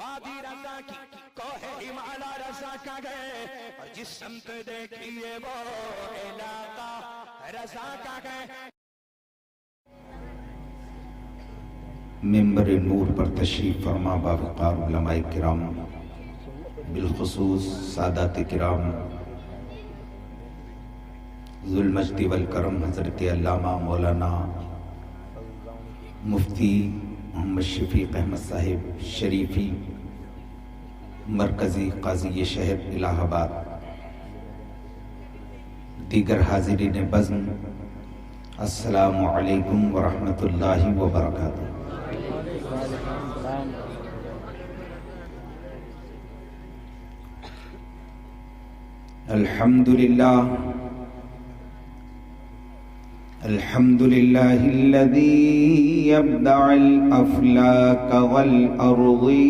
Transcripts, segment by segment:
وادی رضا کی کوہ ہمالا رضا کا گئے اور جس سمت دیکھیے وہ علاقہ رضا کا گئے. ممبر نور پر تشریف فرما باوقار علماء کرام، بالخصوص سادات کرام، ذو المجد والکرم حضرت علامہ مولانا مفتی محمد شفیق احمد صاحب شریفی، مرکزی قاضی شہر الہ آباد، دیگر حاضرین بزم، السلام علیکم ورحمۃ اللہ وبرکاتہ. الحمد لله الذي يبدع الأفلاك والأرضين،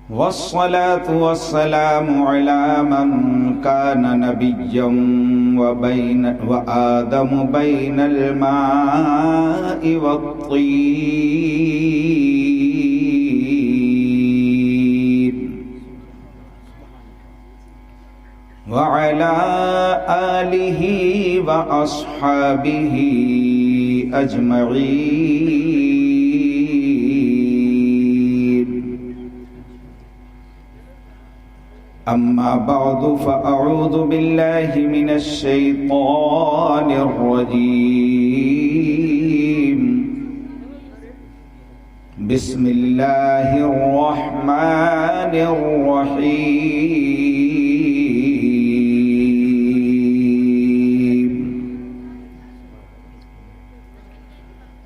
والصلاة والسلام على من كان نبيا وآدم بين الماء والطين، وعلى آله وأصحابه أجمعين. أما بعد فأعوذ بالله من الشيطان الرجيم. بسم الله الرحمن الرحيم.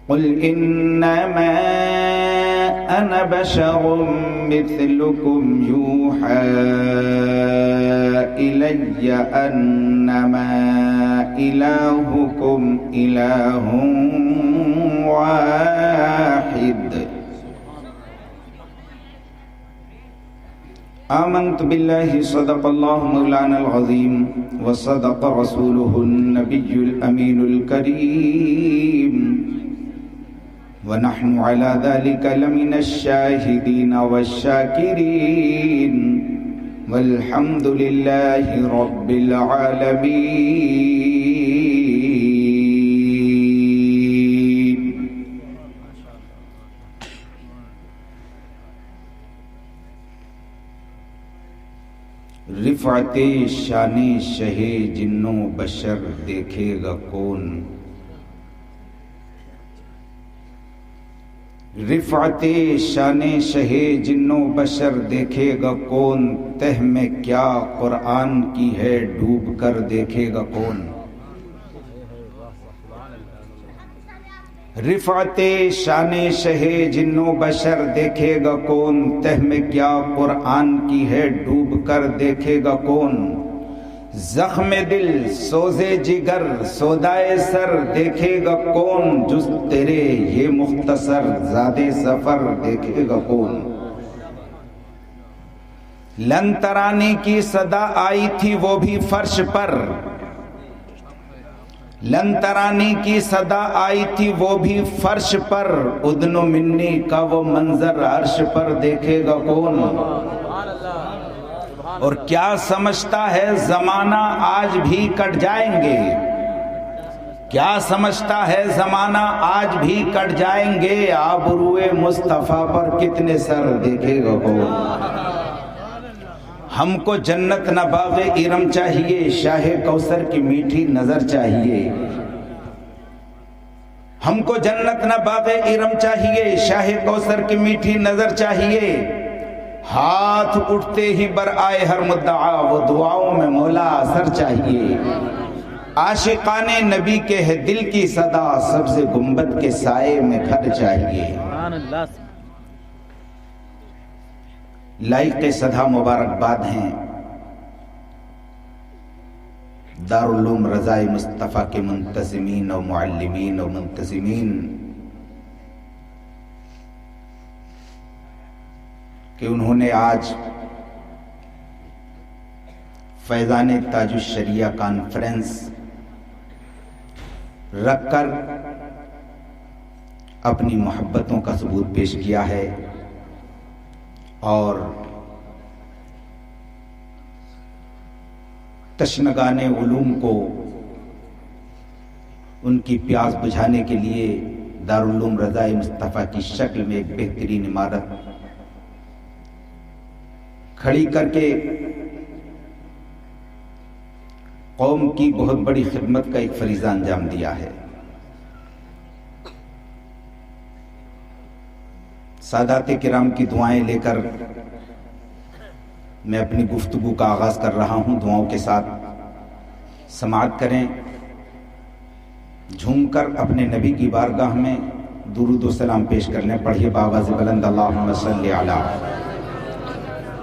قل إنما أنا بشر مثلكم يوحى إلي أنما إلهكم إله واحد. آمنت بالله صدق الله مولانا العظيم وصدق رسوله النبي الأمين الكريم، ونحن على ذلك لمن الشاهدين والشاكرين، والحمد لله رب العالمين. رفعت شان شہ جنو بشر دیکھے گا کون، رفعت شان شہ جنو بشر دیکھے گا کون، تہ میں کیا قرآن کی ہے ڈوب کر دیکھے گا کون. رفعت شان شہ جنو بشر دیکھے گا کون، تہ میں کیا قرآن کی ہے ڈوب کر دیکھے گا کون. زخم دل سوزے جگر سودائے سر دیکھے گا کون، جز تیرے یہ مختصر زادے سفر دیکھے گا کون. لن ترانے کی صدا آئی تھی وہ بھی فرش پر، لن ترانے کی صدا آئی تھی وہ بھی فرش پر، ادن و منی کا وہ منظر عرش پر دیکھے گا کون. اور کیا سمجھتا ہے زمانہ آج بھی کٹ جائیں گے، کیا سمجھتا ہے زمانہ آج بھی کٹ جائیں گے، آبروئے مصطفیٰ پر کتنے سر دیکھے گا کون. ہم کو جنت نہ باغ ارم چاہیے، شاہ کوثر کی میٹھی نظر چاہیے. ہم کو جنت نہ باغ ارم چاہیے، شاہ کوثر کی میٹھی نظر چاہیے. ہاتھ اٹھتے ہی بر آئے ہر مدعا، وہ دعاؤں میں مولا اثر چاہیے. عاشقان نبی کے ہے دل کی صدا، سبز گنبد کے سائے میں گھر چاہیے. لائق صدا مبارکباد ہیں دارالعلوم رضائے مصطفیٰ کے منتظمین و معلمین و منتظمین کہ انہوں نے آج فیضان تاج الشریعہ کانفرنس رکھ کر اپنی محبتوں کا ثبوت پیش کیا ہے اور تشنگان علوم کو ان کی پیاس بجھانے کے لیے دارالعلوم رضائے مصطفیٰ کی شکل میں ایک بہترین عمارت کھڑی کر کے قوم کی بہت بڑی خدمت کا ایک فریضہ انجام دیا ہے۔ سادات کرام کی دعائیں لے کر میں اپنی گفتگو کا آغاز کر رہا ہوں۔ دعاؤں کے ساتھ سماعت کریں، جھوم کر اپنے نبی کی بارگاہ میں درود و سلام پیش کر لیں۔ پڑھیے بآواز بلند اللہم صلی علی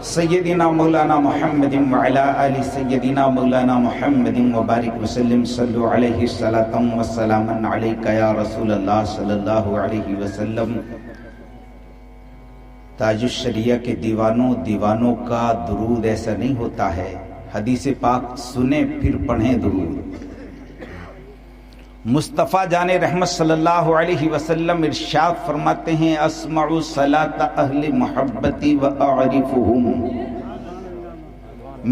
سیدنا مولانا محمد وعلی آل سیدنا مولانا محمد وبارک وسلم۔ صلو علیہ الصلاۃ والسلام علیک یا رسول اللہ صلی اللہ علیہ وسلم۔ تاج الشریعہ کے دیوانوں کا درود ایسا نہیں ہوتا ہے، حدیث پاک سنیں پھر پڑھیں درود۔ مصطفیٰ جان رحمت صلی اللہ علیہ وسلم ارشاد فرماتے ہیں اسمع صلاۃ اہل محبتی و اعرفہم،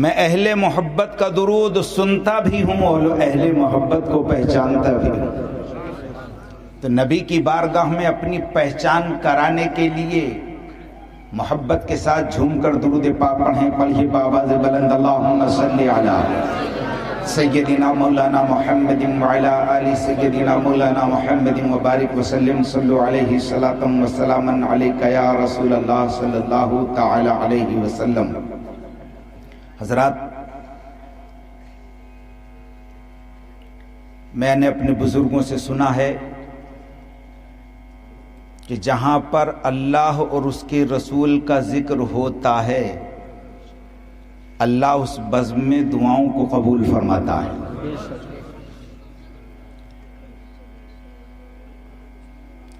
میں اہل محبت کا درود سنتا بھی ہوں اور اہل محبت کو پہچانتا بھی ہوں۔ تو نبی کی بارگاہ میں اپنی پہچان کرانے کے لیے محبت کے ساتھ جھوم کر درود پاک پڑھیں۔ پڑھیے بآواز بلند اللہم صلی علی سیدنا مولانا محمد وعلی آل سیدنا مولانا محمد وبارک وسلم۔ صلو علیہ الصلاۃ والسلام علیک یا رسول اللہ صلی اللہ تعالی علیہ وسلم۔ حضرات، میں نے اپنے بزرگوں سے سنا ہے کہ جہاں پر اللہ اور اس کے رسول کا ذکر ہوتا ہے اللہ اس بزم میں دعاؤں کو قبول فرماتا ہے۔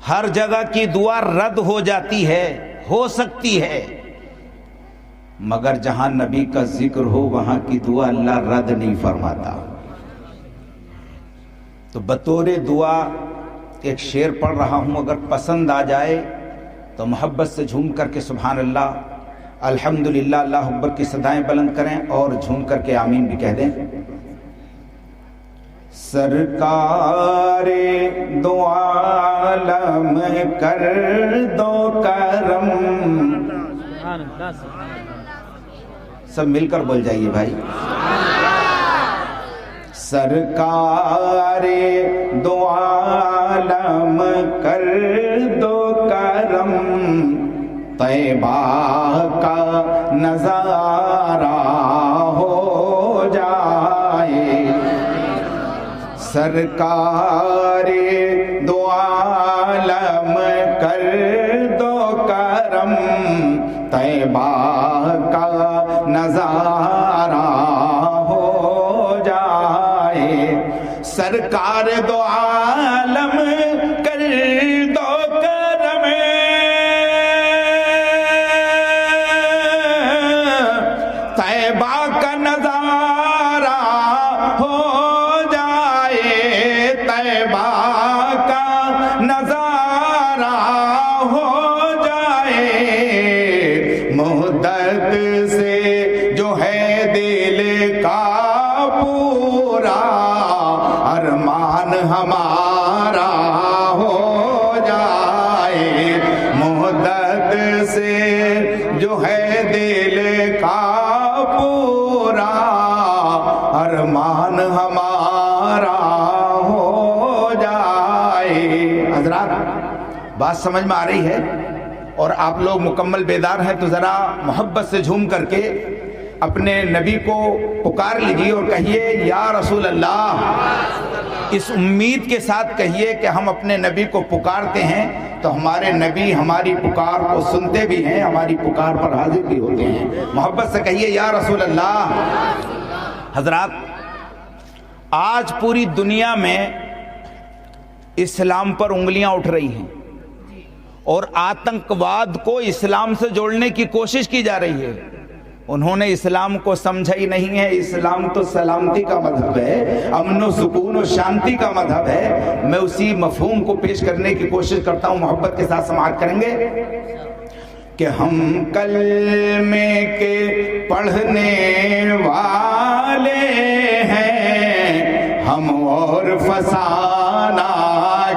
ہر جگہ کی دعا رد ہو جاتی ہے، ہو سکتی ہے، مگر جہاں نبی کا ذکر ہو وہاں کی دعا اللہ رد نہیں فرماتا۔ تو بطور دعا ایک شعر پڑھ رہا ہوں، اگر پسند آ جائے تو محبت سے جھوم کر کے سبحان اللہ، الحمدللہ، اللہ اکبر کی صدائیں بلند کریں اور جھوم کر کے آمین بھی کہہ دیں۔ سرکار دو عالم کر دو کرم، سب مل کر بول جائیے بھائی۔ سرکار دو عالم کر دو کرم، طیبہ کا نظارہ ہو جائے۔ سرکار دو عالم کر دو کرم، طیبہ کا نظارہ ہو جائے۔ سرکار دو عالم کر دو کرم، طیبہ کا نظارہ ہو جائے، طیبہ کا نظارہ ہو جائے۔ مدت سے جو ہے دل کا پورا ارمان ہمارا ہو جائے۔ مدت سے جو ہے دل کا پورا ارمان ہمارا ہو جائے۔ حضرات، بات سمجھ میں آ رہی ہے اور آپ لوگ مکمل بیدار ہیں تو ذرا محبت سے جھوم کر کے اپنے نبی کو پکار لیجیے اور کہیے یا رسول اللہ۔ اس امید کے ساتھ کہیے کہ ہم اپنے نبی کو پکارتے ہیں تو ہمارے نبی ہماری پکار کو سنتے بھی ہیں، ہماری پکار پر حاضر بھی ہوتے ہیں۔ محبت سے کہیے یا رسول اللہ۔ حضرات، آج پوری دنیا میں اسلام پر انگلیاں اٹھ رہی ہیں اور آتنکواد کو اسلام سے جوڑنے کی کوشش کی جا رہی ہے۔ انہوں نے اسلام کو سمجھا ہی نہیں ہے. اسلام تو سلامتی کا مذہب ہے, امن و سکون و شانتی کا مذہب ہے. میں اسی مفہوم کو پیش کرنے کی کوشش کرتا ہوں, محبت کے ساتھ سماعت کریں گے کہ ہم کلمے کے پڑھنے والے ہیں, ہم اور فسانہ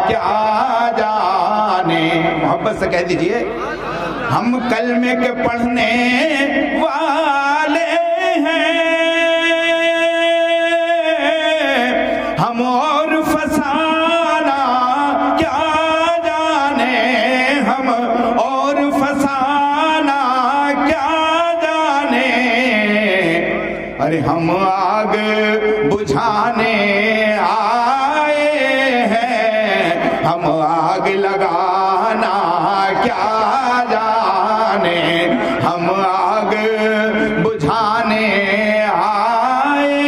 کیا جانے. محبت سے کہہ دیجئے, ہم کلمے کے پڑھنے والے ہیں, ہم اور فسانہ کیا جانے, ہم اور فسانہ کیا جانے. ارے ہم آگ بجھانے آئے ہیں, ہم آگ لگانا کیا جانے. ہم آگ بجھانے آئے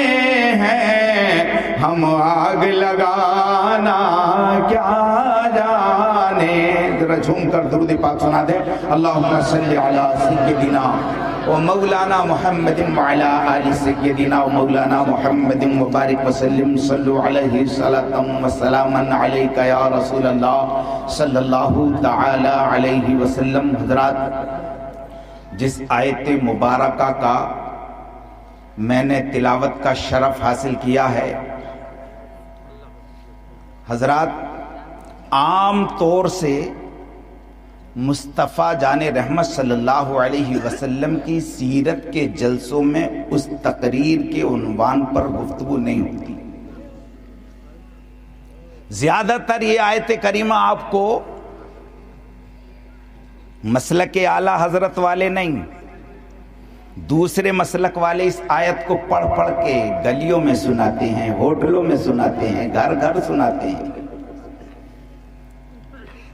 ہیں, ہم آگ لگانا کیا جانے. ذرا جھوم کر درود پاک سنا دیں. اللہم صلی علی سیدنا و مولانا محمد وعلی آل سیدنا و مولانا محمد مبارک وسلم. صلو علیہ صلاۃ و سلاما علیک یا رسول اللہ صلی اللہ تعالی علیہ وسلم. حضرات, جس آیت مبارکہ کا میں نے تلاوت کا شرف حاصل کیا ہے, حضرات عام طور سے مصطفیٰ جان رحمت صلی اللہ علیہ وسلم کی سیرت کے جلسوں میں اس تقریر کے عنوان پر گفتگو نہیں ہوتی. زیادہ تر یہ آیت کریمہ آپ کو مسلک اعلی حضرت والے نہیں, دوسرے مسلک والے اس آیت کو پڑھ پڑھ کے گلیوں میں سناتے ہیں, ہوٹلوں میں سناتے ہیں, گھر گھر سناتے ہیں.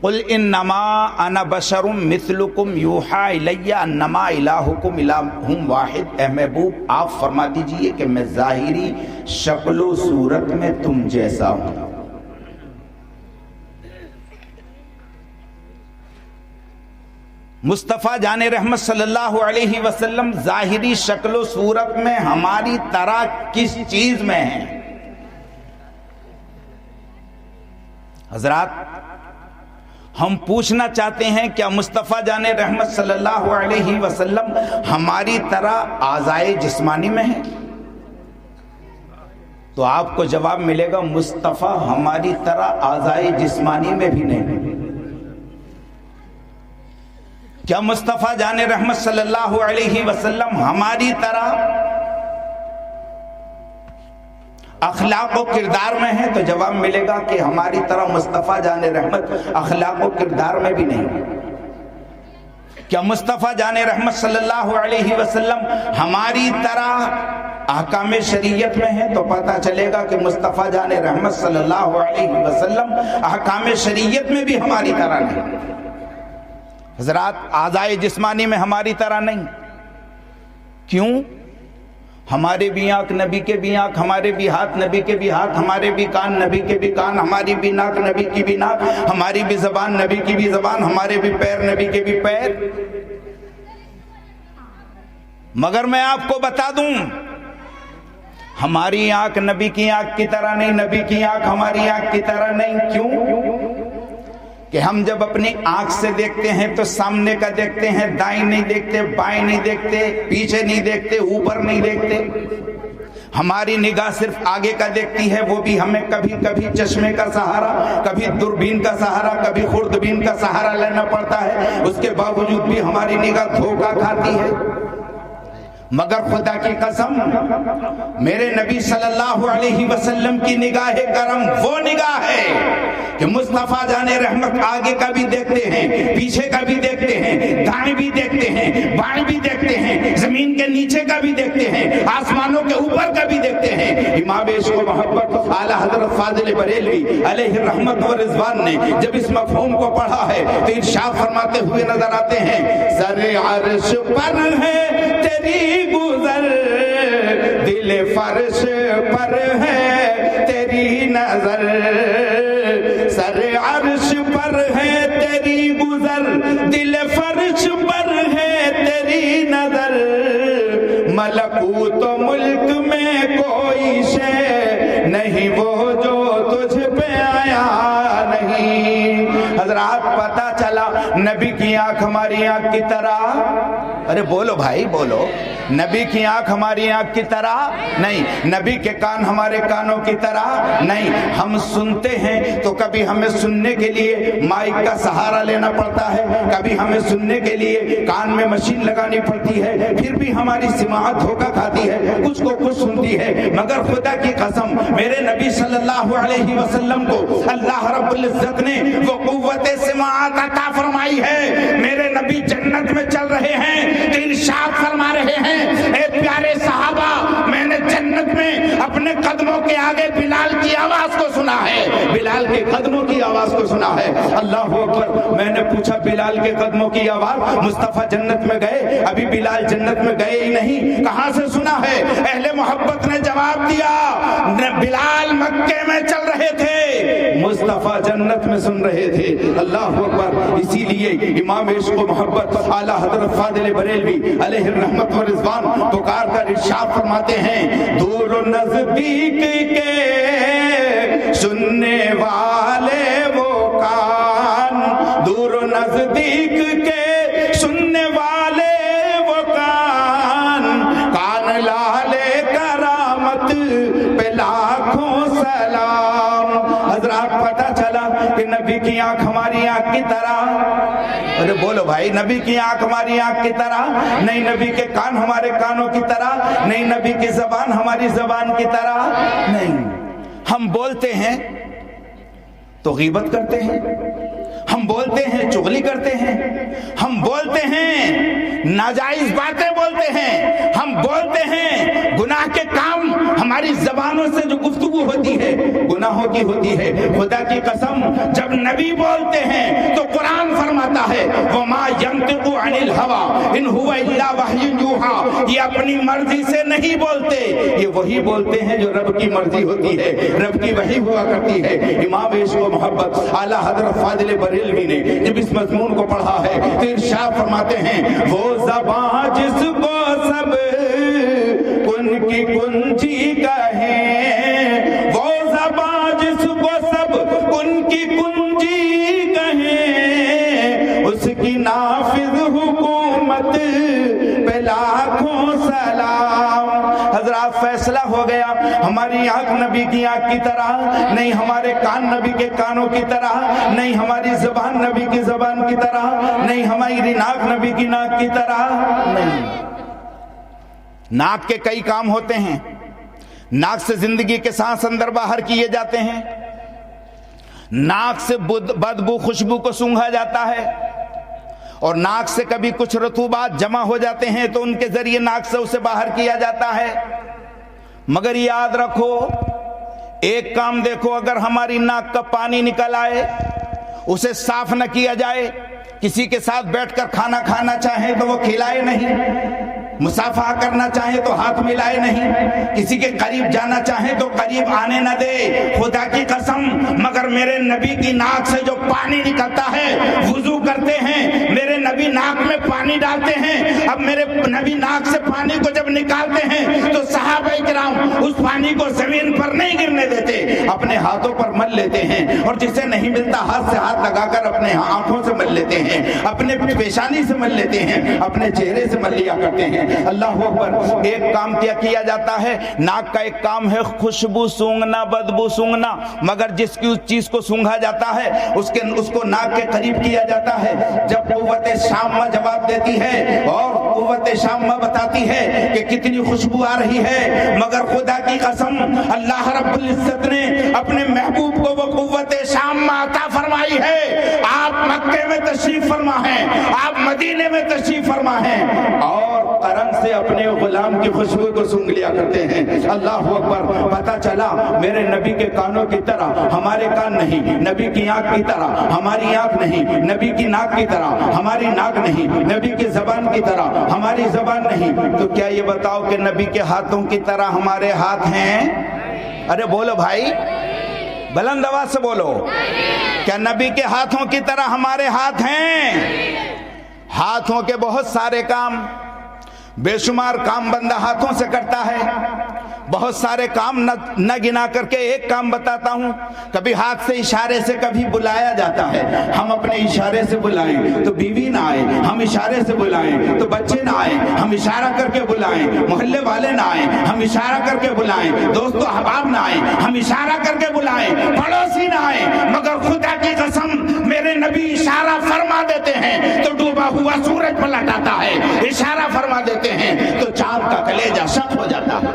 قل انما انا بشر مثلکم یوحی الی انما الہکم الہ واحد. اے محبوب, آپ فرما دیجئے کہ میں ظاہری شکل و صورت میں تم جیسا ہوں. مصطفیٰ جان رحمت صلی اللہ علیہ وسلم ظاہری شکل و صورت میں ہماری طرح کس چیز میں ہیں؟ حضرات, ہم پوچھنا چاہتے ہیں کیا مصطفیٰ جان رحمت صلی اللہ علیہ وسلم ہماری طرح اعضائے جسمانی میں ہیں؟ تو آپ کو جواب ملے گا مصطفیٰ ہماری طرح اعضائے جسمانی میں بھی نہیں. کیا مصطفیٰ جان رحمت صلی اللہ علیہ وسلم ہماری طرح اخلاق و کردار میں ہے؟ تو جواب ملے گا کہ ہماری طرح مصطفیٰ جان رحمت اخلاق و کردار میں بھی نہیں. کیا مصطفیٰ جان رحمت صلی اللہ علیہ وسلم ہماری طرح احکام شریعت میں ہے؟ تو پتہ چلے گا کہ مصطفیٰ جان رحمت صلی اللہ علیہ وسلم احکام شریعت میں بھی ہماری طرح نہیں. حضرات, اعضائے جسمانی میں ہماری طرح نہیں. کیوں؟ ہمارے بھی آنکھ نبی کے بھی آنکھ, ہمارے بھی ہاتھ نبی کے بھی ہاتھ, ہمارے بھی کان نبی کے بھی کان, ہماری بھی ناک نبی کی بھی ناک, ہماری بھی زبان نبی کی بھی زبان, ہمارے بھی پیر نبی کے بھی پیر. مگر میں آپ کو بتا دوں, ہماری آنکھ نبی کی آنکھ کی طرح نہیں, نبی کی آنکھ ہماری آنکھ کی طرح نہیں. کیوں؟ کہ ہم جب اپنی آنکھ سے دیکھتے ہیں تو سامنے کا دیکھتے ہیں, دائیں نہیں دیکھتے, بائیں نہیں دیکھتے, پیچھے نہیں دیکھتے, اوپر نہیں دیکھتے. ہماری نگاہ صرف آگے کا دیکھتی ہے, وہ بھی ہمیں کبھی کبھی چشمے کا سہارا, کبھی دوربین کا سہارا, کبھی خوردبین کا سہارا لینا پڑتا ہے. اس کے باوجود بھی ہماری نگاہ دھوکہ کھاتی ہے. مگر خدا کی قسم, میرے نبی صلی اللہ علیہ وسلم کی نگاہ کرم وہ نگاہ ہے کہ مصطفیٰ جان رحمت آگے کا بھی دیکھتے ہیں, پیچھے کا بھی دیکھتے ہیں, دائیں بھی دیکھتے ہیں, بائیں بھی دیکھتے ہیں, زمین کے نیچے کا بھی دیکھتے ہیں, آسمانوں کے اوپر کا بھی دیکھتے ہیں. امام عشق و محبت اعلیٰ حضرت فاضل بریلوی علیہ رحمت و رضوان نے جب اس مفہوم کو پڑھا ہے تو ارشاد فرماتے ہوئے نظر آتے ہیں, سر عرش پر ہے تیری گزر, دل فرش پر ہے تیری نظر, سر عرش پر ہے تیری گزر, دل فرش پر ہے تیری نظر, گیا نہیں۔ حضرات پتہ چلا نبی کی آنکھ ہماری آنکھ کی طرح، ارے بولو بھائی بولو، نبی کی آنکھ ہماری آنکھ کی طرح نہیں، نبی کے کان ہمارے کانوں کی طرح نہیں۔ ہم سنتے ہیں تو کبھی ہمیں سننے کے لیے مائک کا سہارا لینا پڑتا ہے، کبھی ہمیں سننے کے لیے کان میں مشین لگانی پڑتی ہے، پھر بھی ہماری سماعت دھوکہ کھاتی ہے، کچھ کو کچھ سنتی ہے۔ مگر خدا کی قسم میرے نبی صلی اللہ علیہ وسلم کو اللہ رب العزت نے وہ قوت سماعت عطا فرمائی ہے۔ میرے نبی جنت میں چل رہے ہیں تو ارشاد فرما رہے ہیں، اے پیارے صحابہ میں نے جنت میں اپنے قدموں کے آگے بلال کی آواز کو سنا ہے، بلال کے قدموں کی آواز کو سنا ہے۔ اللہ اکبر۔ میں نے پوچھا بلال کے قدموں کی آواز، مصطفیٰ جنت میں گئے؟ ابھی بلال جنت میں گئے ہی نہیں، کہاں سے سنا ہے؟ اہل محبت نے جواب دیا، بلال مکے میں چل رہے تھے، مصطفیٰ جنت میں سن رہے تھے۔ اللہ اکبر۔ اسی لیے امام عشق و محبت اعلیٰ حضرت فاضل بریلوی علیہ الرحمت و رضوان پکار کر ارشاد فرماتے ہیں، دور و نزدیک کے سننے والے وہ کان، دور و نزدیک کے سننے والے وہ کان، کان لالے کرامت پہ لاکھوں سلام۔ حضرات پتہ چلا کہ نبی کی آنکھ ہماری آنکھ کی طرح، ارے بولو بھائی، نبی کی آنکھ ہماری آنکھ کی طرح نہیں، نبی کے کان ہمارے کانوں کی طرح نہیں، نبی کی زبان ہماری زبان کی طرح نہیں۔ ہم بولتے ہیں تو غیبت کرتے ہیں، ہم بولتے ہیں چغلی کرتے ہیں، ہم بولتے ہیں ناجائز باتیں بولتے ہیں، ہم بولتے ہیں گناہ کے کام، ہماری زبانوں سے جو گفتگو ہوتی ہے گناہوں کی ہوتی ہے۔ خدا کی قسم جب نبی بولتے ہیں تو قرآن فرماتا ہے وَمَا يَنطِقُ عَنِ الْهَوَىٰ إِنْ هُوَ إِلَّا وَحْيٌ يُوحَىٰ، یہ اپنی مرضی سے نہیں بولتے، یہ وہی بولتے ہیں جو رب کی مرضی ہوتی ہے، رب کی وحی ہوا کرتی ہے۔ امام عشق و محبت اعلیٰ حضرت فاضل بریلوی نے جب اس مضمون کو پڑھا ہے تو ارشاد فرماتے ہیں، وہ زبان جس کو سب کن کی کنجی کہیں، وہ زبان جس کو سب کن کی کنجی کہیں، اس کی نافذ حکومت پہ لاکھوں سلام۔ حضرات فیصلہ ہو گیا، ہماری آنکھ نبی کی آنکھ کی طرح نہیں، ہمارے کان نبی کے کانوں کی طرح نہیں، ہماری زبان نبی کی زبان کی طرح نہیں، ہماری ناک نبی کی ناک کی طرح نہیں۔ ناک کے کئی کام ہوتے ہیں، ناک سے زندگی کے سانس اندر باہر کیے جاتے ہیں، ناک سے بدبو خوشبو کو سونگھا جاتا ہے، اور ناک سے کبھی کچھ رطوبات جمع ہو جاتے ہیں تو ان کے ذریعے ناک سے اسے باہر کیا جاتا ہے۔ مگر یاد رکھو ایک کام دیکھو، اگر ہماری ناک کا پانی نکل آئے اسے صاف نہ کیا جائے، کسی کے ساتھ بیٹھ کر کھانا کھانا چاہیں تو وہ کھلائے نہیں، مصافحہ کرنا چاہیں تو ہاتھ ملائے نہیں، کسی کے قریب جانا چاہیں تو قریب آنے نہ دے۔ خدا کی قسم مگر میرے نبی کی ناک سے جو پانی نکلتا ہے، وضو کرتے ہیں میرے نبی ناک میں پانی ڈالتے ہیں، اب میرے نبی ناک سے پانی کو جب نکالتے ہیں تو صحابہ کرام اس پانی کو زمین پر نہیں گرنے دیتے، اپنے ہاتھوں پر مل لیتے ہیں، اور جسے نہیں ملتا ہاتھ سے ہاتھ لگا کر اپنے آنکھوں سے مل لیتے ہیں، اپنے پیشانی سے مل لیتے ہیں، اپنے چہرے سے مل لیا کرتے ہیں۔ اللہ اکبر۔ ایک کام کیا جاتا ہے، ناک کا ایک کام ہے خوشبو سونگنا، بدبو سونگنا، مگر جس کی اس چیز کو سونگھا جاتا ہے اس کو ناک کے قریب کیا جاتا ہے۔ جب قوت شامہ جواب دیتی ہے اور قوت شامہ بتاتی ہے کہ کتنی خوشبو آ رہی ہے، مگر خدا کی قسم اللہ رب العزت نے اپنے محبوب کو وہ قوت شامہ عطا فرمائی ہے۔ آپ مکے میں تشریف فرما ہیں، آپ مدینے میں تشریف فرما ہیں، اور قرن سے اپنے غلام کی خوشبو کو سونگھ لیا کرتے ہیں۔ اللہ اکبر۔ پتہ چلا میرے نبی کے کانوں کی طرح ہمارے کان نہیں، نبی کی آنکھ کی طرح ہماری آنکھ نہیں، نبی کی ناک کی طرح ہماری ناک نہیں، نبی کی زبان کی طرح ہماری زبان نہیں، تو کیا یہ بتاؤ کہ نبی کے ہاتھوں کی طرح ہمارے ہاتھ ہیں؟ ارے بولو بھائی، بلند آواز سے بولو، کیا نبی کے ہاتھوں کی طرح ہمارے ہاتھ ہیں؟ ہاتھوں کے بہت سارے کام، بے شمار کام بندہ ہاتھوں سے کرتا ہے، بہت سارے کام نہ گنا کر کے ایک کام بتاتا ہوں. کبھی ہاتھ سے اشارے سے کبھی بلایا جاتا ہے, ہم اپنے اشارے سے بلائیں تو بیوی نہ آئے, ہم اشارے سے بلائیں تو بچے نہ آئے, ہم اشارہ کر کے بلائیں, محلے والے نہ آئے, ہم اشارہ کر کے بلائیں, دوست و احباب نہ آئے, ہم اشارہ کر کے بلائیں, پڑوسی نہ آئے, مگر خدا کی قسم میرے نبی اشارہ فرما دیتے ہیں تو ڈوبا ہوا سورج پلٹ آتا ہے, اشارہ فرما دیتے ہیں تو چاند کا کلیجہ شق ہو جاتا ہے.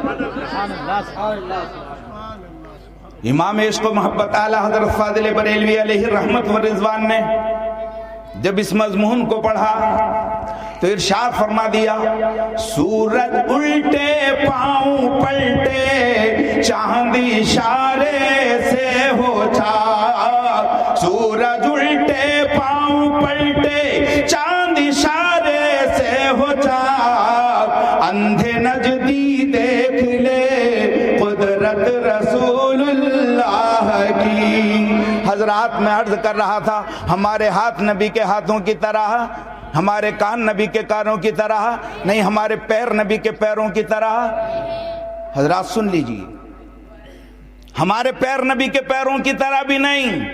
امام عشق و محبت اعلی حضرت فاضل بریلوی علیہ رحمت و رضوان نے جب اس مضمون کو پڑھا تو ارشاد فرما دیا, سورج الٹے پاؤں پلٹے چاند اشارے سے ہو چاک, سورج الٹے پاؤں پلٹے چاند اشارے سے ہو چاک, اندھے نجدی دیکھ لے قدرت رسول اللہ کی. حضرات میں عرض کر رہا تھا, ہمارے ہاتھ نبی کے ہاتھوں کی طرح, ہمارے کان نبی کے کانوں کی طرح نہیں, ہمارے پیر نبی کے پیروں کی طرح. حضرات سن لیجئے, ہمارے پیر نبی کے پیروں کی طرح بھی نہیں.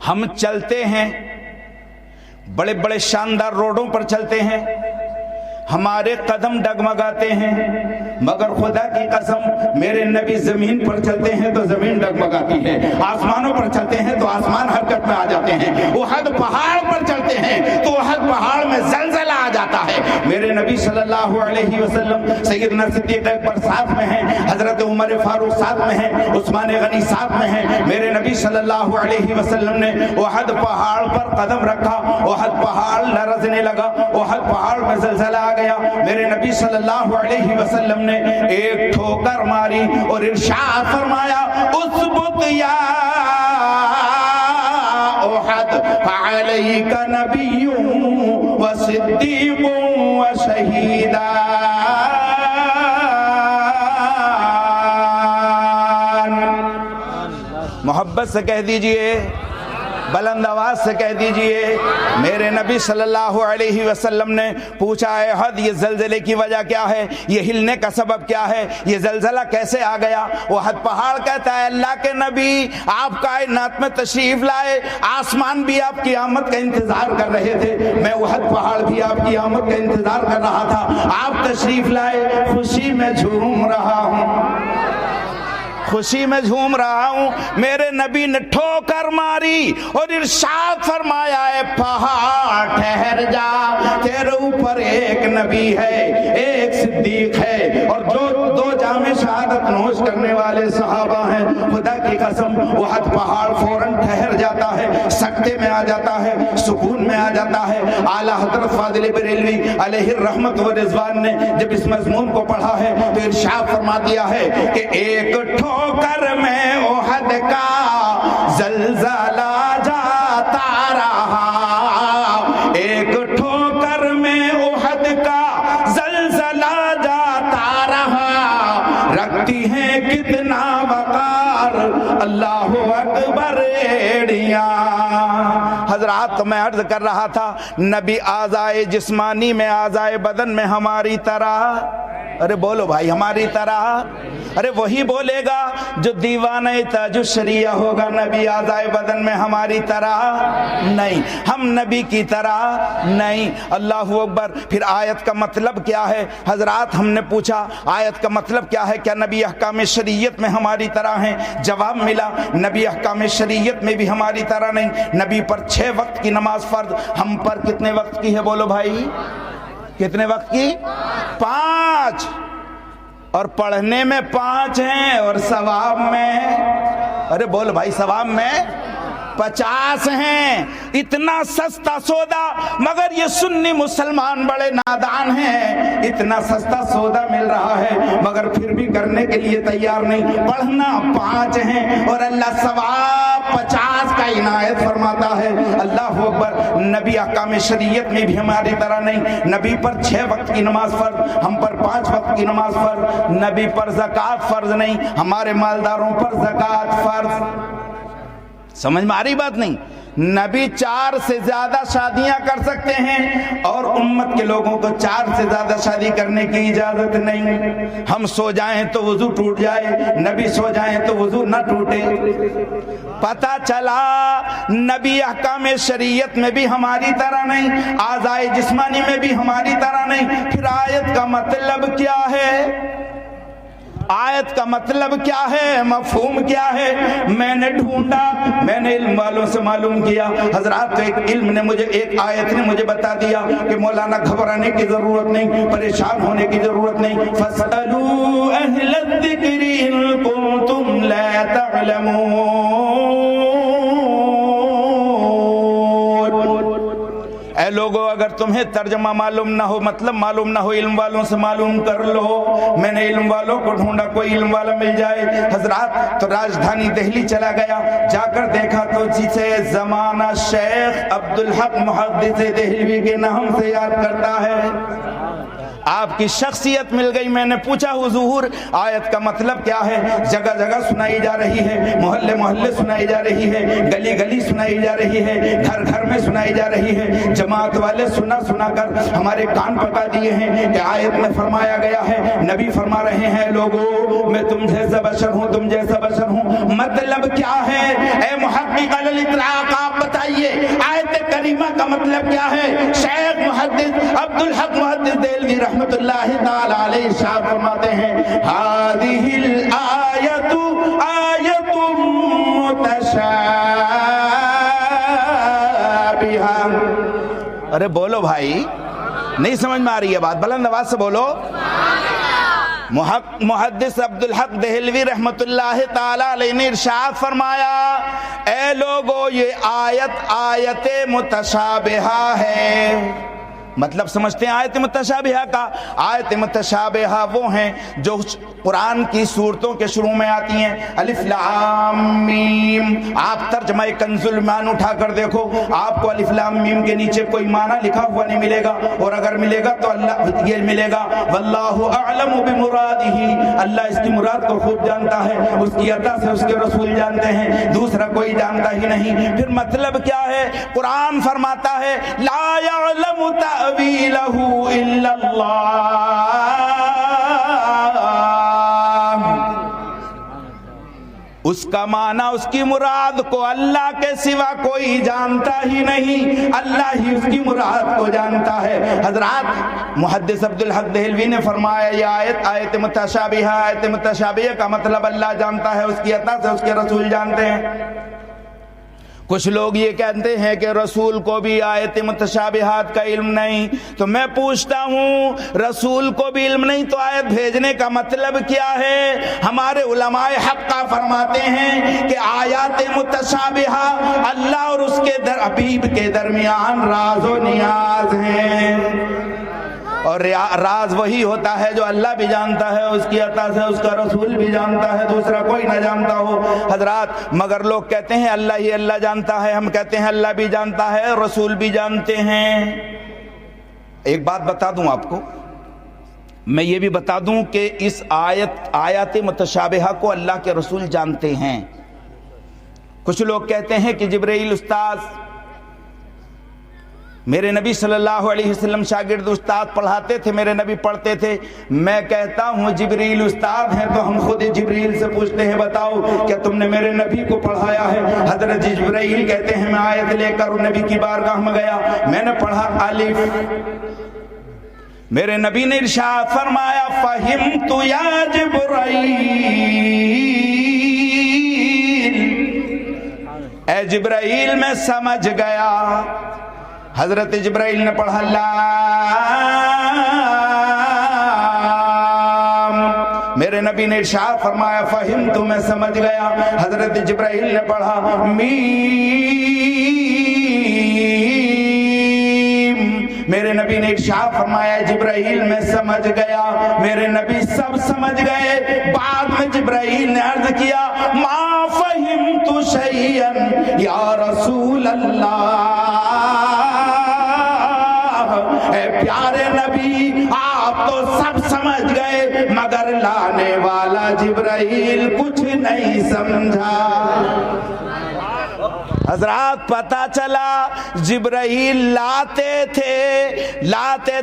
ہم چلتے ہیں, بڑے بڑے شاندار روڈوں پر چلتے ہیں, ہمارے قدم ڈگمگاتے ہیں, مگر خدا کی قسم میرے نبی زمین پر چلتے ہیں تو زمین ڈگمگاتی ہے, آسمانوں پر چلتے ہیں تو آسمان حرکت میں آ جاتے ہیں, احد پہاڑ پر چلتے ہیں تو احد پہاڑ میں زلزلہ آ جاتا ہے. میرے نبی صلی اللہ علیہ وسلم سیدنا صدیق اکبر ساتھ میں ہیں, حضرت عمر فاروق ساتھ میں ہیں, عثمان غنی ساتھ میں ہیں. میرے نبی صلی اللہ علیہ وسلم نے احد پہاڑ پر قدم رکھا, احد پہاڑ لرزنے لگا, احد پہاڑ میں زلزلہ آ گیا. میرے نبی صلی اللہ علیہ وسلم نے ایک ٹھوکر ماری اور ارشاد فرمایا, اثبت یا احد فعلیک نبی و صدیق و شہیدان. محبت سے کہہ دیجئے, بلند آواز سے کہہ دیجئے, میرے نبی صلی اللہ علیہ وسلم نے پوچھا, اے احد یہ زلزلے کی وجہ کیا ہے, یہ ہلنے کا سبب کیا ہے, یہ زلزلہ کیسے آ گیا؟ وہ احد پہاڑ کہتا ہے, اللہ کے نبی آپ کائنات میں تشریف لائے, آسمان بھی آپ کی آمد کا انتظار کر رہے تھے, میں احد پہاڑ بھی آپ کی آمد کا انتظار کر رہا تھا, آپ تشریف لائے, خوشی میں جھوم رہا ہوں, خوشی میں جھوم رہا ہوں. میرے نبی نے ٹھوکر ماری اور ارشاد فرمایا, اے پہاڑ ٹھہر جا, تیرے اوپر ایک نبی ہے, ایک صدیق ہے, اور جو دو جام شہادت نوش کرنے والے صحابہ ہیں. خدا کی قسم احد پہاڑ فوراً ٹھہر جاتا ہے, سکتے میں آ جاتا ہے, سکون میں آ جاتا ہے. اعلیٰ حضرت فاضل بریلوی علیہ الرحمت و رضوان نے جب اس مضمون کو پڑھا ہے تو ارشاد فرما دیا ہے کہ ایک ٹھوکر میں احد کا زلزلہ جاتا رہا, ایک ٹھوکر میں احد کا زلزلہ جاتا رہا, رکھتی ہیں کتنا وقار اللہ اکبر ایڑیاں. حضرات میں عرض کر رہا تھا, نبی اعضائے جسمانی میں, اعضائے بدن میں ہماری طرح, ارے بولو بھائی ہماری طرح, ارے وہی بولے گا جو دیوانہ تاج الشریعہ ہوگا. نبی اعضائے بدن میں ہماری طرح نہیں, ہم نبی کی طرح نہیں. اللہ اکبر. پھر آیت کا مطلب کیا ہے حضرات؟ ہم نے پوچھا آیت کا مطلب کیا ہے, کیا نبی احکام شریعت میں ہماری طرح ہیں؟ جواب ملا, نبی احکام شریعت میں بھی ہماری طرح نہیں. نبی پر 6 وقت کی نماز فرض, ہم پر کتنے وقت کی ہے بولو بھائی, کتنے وقت کی؟ 5. اور پڑھنے میں 5 ہیں اور ثواب میں, ارے بول بھائی, ثواب میں 50 ہیں. اتنا سستا سودا, مگر یہ سنی مسلمان بڑے نادان ہیں. اتنا سستا سودا مل رہا ہے مگر پھر بھی کرنے کے لیے تیار نہیں. پڑھنا 5 ہیں اور اللہ ثواب 50 کا عنایت فرماتا ہے. اللہ اکبر. نبی احکام شریعت میں بھی ہماری طرح نہیں. نبی پر 6 وقت کی نماز فرض, ہم پر 5 وقت کی نماز فرض. نبی پر زکوٰۃ فرض نہیں, ہمارے مالداروں پر زکوٰۃ فرض. سمجھ میں آ رہی بات نہیں؟ نبی 4 سے زیادہ شادیاں کر سکتے ہیں اور امت کے لوگوں کو 4 سے زیادہ شادی کرنے کی اجازت نہیں. ہم سو جائیں تو وضو ٹوٹ جائے، نبی سو جائیں تو وضو نہ ٹوٹے. پتہ چلا نبی احکام شریعت میں بھی ہماری طرح نہیں، اعضائے جسمانی میں بھی ہماری طرح نہیں. پھر آیت کا مطلب کیا ہے؟ آیت کا مطلب کیا ہے؟ مفہوم کیا ہے؟ میں نے ڈھونڈا، میں نے علم والوں سے معلوم کیا. حضرات، تو ایک علم نے مجھے، ایک آیت نے مجھے بتا دیا کہ مولانا گھبرانے کی ضرورت نہیں، پریشان ہونے کی ضرورت نہیں. فَاسْأَلُوا أَهْلَ الذِّكْرِ إِن كُنتُمْ لَا تَعْلَمُونَ. اے لوگو، اگر تمہیں ترجمہ معلوم نہ ہو، مطلب معلوم نہ ہو، علم والوں سے معلوم کر لو. میں نے علم والوں کو ڈھونڈا، کوئی علم والا مل جائے. حضرات، تو راجدھانی دہلی چلا گیا، جا کر دیکھا تو جسے زمانہ شیخ عبدالحق محدث دہلوی کے نام سے یاد کرتا ہے. آپ کی شخصیت مل گئی. میں نے پوچھا حضور آیت کا مطلب کیا ہے؟ جگہ جگہ سنائی جا رہی ہے، محلے محلے سنائی جا رہی ہے، گلی گلی سنائی جا رہی ہے، گھر گھر میں سنائی جا رہی ہے. جماعت والے سنا سنا کر ہمارے کان پکا دیے ہیں کہ آیت میں فرمایا گیا ہے، نبی فرما رہے ہیں لوگو میں تم جیسا بشر ہوں، تم جیسا بشر ہوں. مطلب کیا ہے؟ اے محقق علی الاطلاق، آپ بتائیے آیت کریمہ کا مطلب کیا ہے؟ شیخ محدث عبدالحق محدث دہلوی رحمت اللہ تعالی علیہ ارشاد فرماتے ہیں هذه الآیت آیت متشابہہ. ارے بولو بھائی، نہیں سمجھ میں آ رہی ہے بات؟ بلند آواز سے بولو. محدث عبدالحق دہلوی رحمت اللہ تعالی علیہ نے ارشاد فرمایا، اے لوگو یہ آیت متشابہہ ہے. مطلب سمجھتے ہیں آیت متشابہہ کا؟ آیت متشابہہ وہ ہیں جو قرآن کی صورتوں کے شروع میں آتی ہیں. الف لام میم. آپ ترجمہ کنز الایمان اٹھا کر دیکھو، آپ کو الف لام میم کے نیچے کوئی معنی لکھا ہوا نہیں ملے گا، اور اگر ملے گا تو اللہ یہ ملے گا واللہ اعلم بمرادہ. اللہ اس کی مراد کو خوب جانتا ہے، اس کی عطا سے اس کے رسول جانتے ہیں، دوسرا کوئی جانتا ہی نہیں. پھر مطلب کیا ہے؟ قرآن فرماتا ہے لا یعلم تأویلہ الا اللہ. اس کا معنی، اس کی مراد کو اللہ کے سوا کوئی جانتا ہی نہیں، اللہ ہی اس کی مراد کو جانتا ہے. حضرات، محدث عبدالحق دہلوی نے فرمایا یہ آیت متشابہہ، آیت متشابہہ کا مطلب اللہ جانتا ہے، اس کی عطا سے اس کے رسول جانتے ہیں. کچھ لوگ یہ کہتے ہیں کہ رسول کو بھی آیت متشابہات کا علم نہیں. تو میں پوچھتا ہوں رسول کو بھی علم نہیں تو آیت بھیجنے کا مطلب کیا ہے؟ ہمارے علماء حق فرماتے ہیں کہ آیات متشابہہ اللہ اور اس کے حبیب کے درمیان راز و نیاز ہیں، اور راز وہی ہوتا ہے جو اللہ بھی جانتا ہے، اس کی عطا سے اس کا رسول بھی جانتا ہے، دوسرا کوئی نہ جانتا ہو. حضرات، مگر لوگ کہتے ہیں اللہ ہی اللہ جانتا ہے، ہم کہتے ہیں اللہ بھی جانتا ہے، رسول بھی جانتے ہیں. ایک بات بتا دوں آپ کو، میں یہ بھی بتا دوں کہ اس آیات متشابہہ کو اللہ کے رسول جانتے ہیں. کچھ لوگ کہتے ہیں کہ جبرائیل استاذ، میرے نبی صلی اللہ علیہ وسلم شاگرد استاد پڑھاتے تھے، میرے نبی پڑھتے تھے. میں کہتا ہوں جبریل استاد ہیں تو ہم خود جبریل سے پوچھتے ہیں بتاؤ کیا تم نے میرے نبی کو پڑھایا ہے؟ حضرت جبرائیل کہتے ہیں میں آیت لے کر نبی کی بارگاہ میں گیا، میں نے پڑھا الف، میرے نبی نے ارشاد فرمایا فہمت یا جبرائیل، اے جبرائیل میں سمجھ گیا. حضرت جبرائیل نے پڑھا لام، میرے نبی نے ارشاد فرمایا فہمت، میں سمجھ گیا. حضرت جبرائیل نے پڑھا میم، میرے نبی نے ارشاد فرمایا جبرائیل میں سمجھ گیا. میرے نبی سب سمجھ گئے. بعد میں جبرائیل نے عرض کیا ما فہمت شیئا یا رسول اللہ، اے پیارے نبی آپ تو سب سمجھ گئے مگر لانے والا جبرائیل کچھ نہیں سمجھا. حضرات پتا چلا جبرائیل لاتے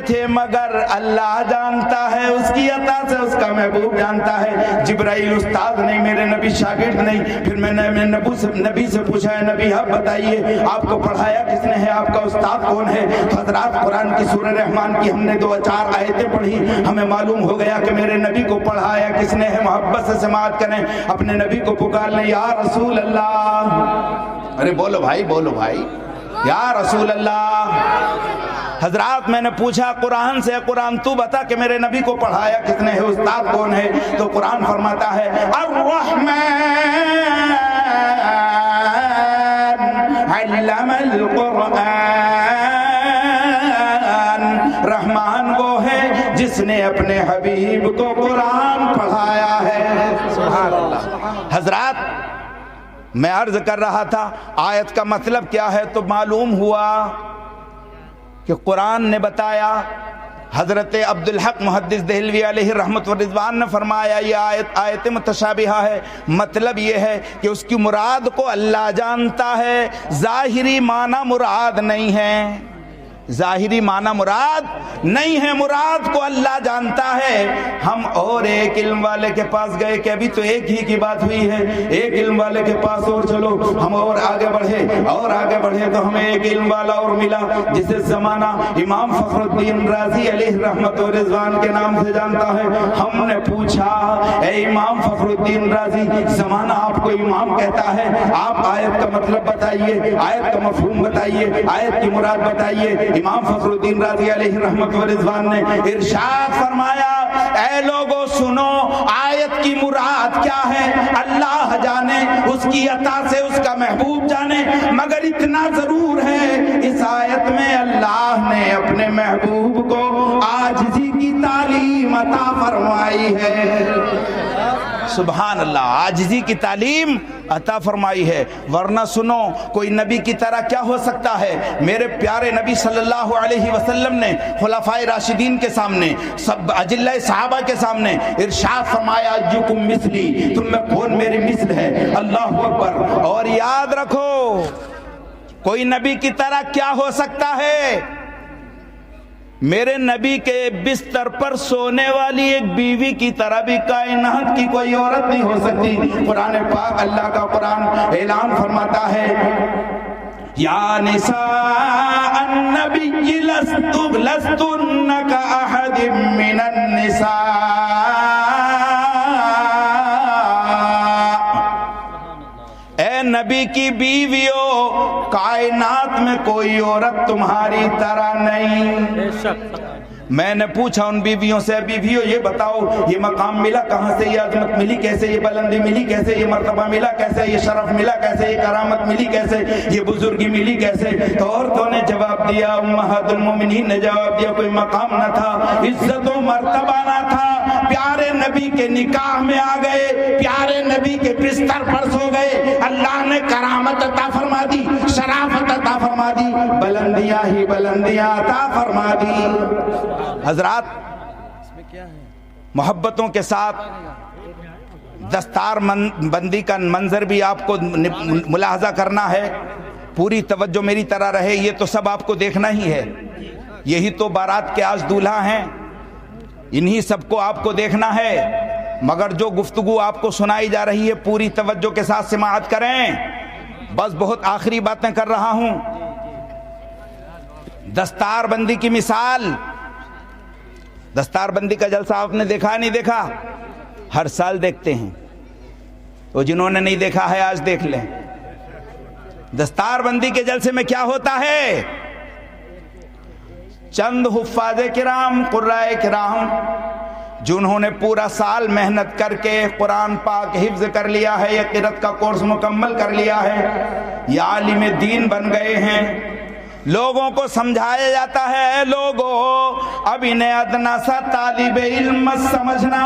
تھے مگر اللہ جانتا ہے اس کی عطا سے اس کا محبوب جانتا ہے. جبرائیل استاد نہیں, میرے نبی شاگرد نہیں. پھر میں نے نبی سے پوچھا ہے نبی آپ بتائیے آپ کو پڑھایا کس نے ہے, آپ کا استاد کون ہے؟ تو حضرات قرآن کی سورہ رحمان کی ہم نے 2-4 آیتیں پڑھی, ہمیں معلوم ہو گیا کہ میرے نبی کو پڑھایا کس نے ہے. محبت سے سماعت کریں, اپنے نبی کو پکار لیں یا رسول اللہ. ارے بولو بھائی یا رسول اللہ. حضرات میں نے پوچھا قرآن سے, قرآن تو بتا کہ میرے نبی کو پڑھایا کس نے ہے, استاد کون ہے؟ تو قرآن فرماتا ہے الرحمن علم القرآن, رحمان وہ ہے جس نے اپنے حبیب کو قرآن پڑھایا ہے. سبحان اللہ. حضرات میں عرض کر رہا تھا آیت کا مطلب کیا ہے, تو معلوم ہوا کہ قرآن نے بتایا. حضرت عبدالحق محدث دہلوی علیہ رحمت و رضوان نے فرمایا یہ آیت متشابہہ ہے, مطلب یہ ہے کہ اس کی مراد کو اللہ جانتا ہے, ظاہری معنی مراد نہیں ہے. ظاہری معنی مراد نہیں ہے, مراد کو اللہ جانتا ہے. ہم اور ایک علم والے کے پاس گئے کہ ابھی تو ایک ہی کی بات ہوئی ہے, ایک علم والے کے پاس اور چلو, ہم اور آگے بڑھے تو ہمیں ایک علم والا اور ملا جسے زمانہ امام فخر الدین رازی علیہ رحمت و رضوان کے نام سے جانتا ہے. ہم نے پوچھا اے امام فخر الدین رازی, زمانہ آپ کو امام کہتا ہے, آپ آیت کا مطلب بتائیے, آیت کا مفہوم بتائیے, آیت کی مراد بتائیے. امام فخر الدین رازی علیہ رحمت و رضوان نے ارشاد فرمایا اے لوگوں سنو, آیت کی مراد کیا ہے اللہ جانے, اس کی عطا سے اس کا محبوب جانے, مگر اتنا ضرور ہے اس آیت میں اللہ نے اپنے محبوب کو عاجزی کی تعلیم عطا فرمائی ہے. سبحان اللہ, عاجزی کی تعلیم عطا فرمائی ہے. ورنہ سنو کوئی نبی کی طرح کیا ہو سکتا ہے؟ میرے پیارے نبی صلی اللہ علیہ وسلم نے خلفائے راشدین کے سامنے, سب اجلہ صحابہ کے سامنے ارشاد فرمایا ایکم مثلی, تم میں کون میرے مثل ہے؟ اللہ اکبر. اور یاد رکھو کوئی نبی کی طرح کیا ہو سکتا ہے؟ میرے نبی کے بستر پر سونے والی ایک بیوی کی طرح بھی کائنات کی کوئی عورت نہیں ہو سکتی. قرآن پاک اللہ کا قرآن اعلان فرماتا ہے یا نساء النبی لستن کاحد من النساء, اے نبی کی بیویوں کائنات میں کوئی عورت تمہاری طرح نہیں. میں نے پوچھا ان بیویوں سے, بیویوں یہ بتاؤ یہ مقام ملا کہاں سے, یہ عظمت ملی کیسے, یہ بلندی ملی کیسے, یہ مرتبہ ملا کیسے, یہ شرف ملا کیسے, یہ کرامت ملی کیسے, یہ بزرگی ملی کیسے؟ تو عورتوں نے جواب دیا, امہات المومنین نے جواب دیا کوئی مقام نہ تھا, عزت و مرتبہ نہ تھا, پیارے نبی کے نکاح میں آ گئے, پیارے نبی کے بستر پر سو گئے, اللہ نے کرامت عطا فرما دی, شرافت عطا فرما دی, بلندیاں ہی بلندیاں عطا فرما دی. حضرات محبتوں کے ساتھ دستار بندی کا منظر بھی آپ کو ملاحظہ کرنا ہے, پوری توجہ میری طرح رہے, یہ تو سب آپ کو دیکھنا ہی ہے, یہی تو بارات کے آج دولہا ہیں, انہی سب کو آپ کو دیکھنا ہے. مگر جو گفتگو آپ کو سنائی جا رہی ہے پوری توجہ کے ساتھ سماعت کریں. بس بہت آخری باتیں کر رہا ہوں. دستار بندی کی مثال, دستار بندی کا جلسہ آپ نے دیکھا نہیں دیکھا؟ ہر سال دیکھتے ہیں, تو جنہوں نے نہیں دیکھا ہے آج دیکھ لیں. دستار بندی کے جلسے میں کیا ہوتا ہے؟ چند حفاظ کرام, قرائے کرام, جنہوں نے پورا سال محنت کر کے قرآن پاک حفظ کر لیا ہے, یہ قرأت کا کورس مکمل کر لیا ہے, یہ عالم دین بن گئے ہیں. لوگوں کو سمجھایا جاتا ہے لوگوں اب انہیں ادنا سا طالب علم سمجھنا,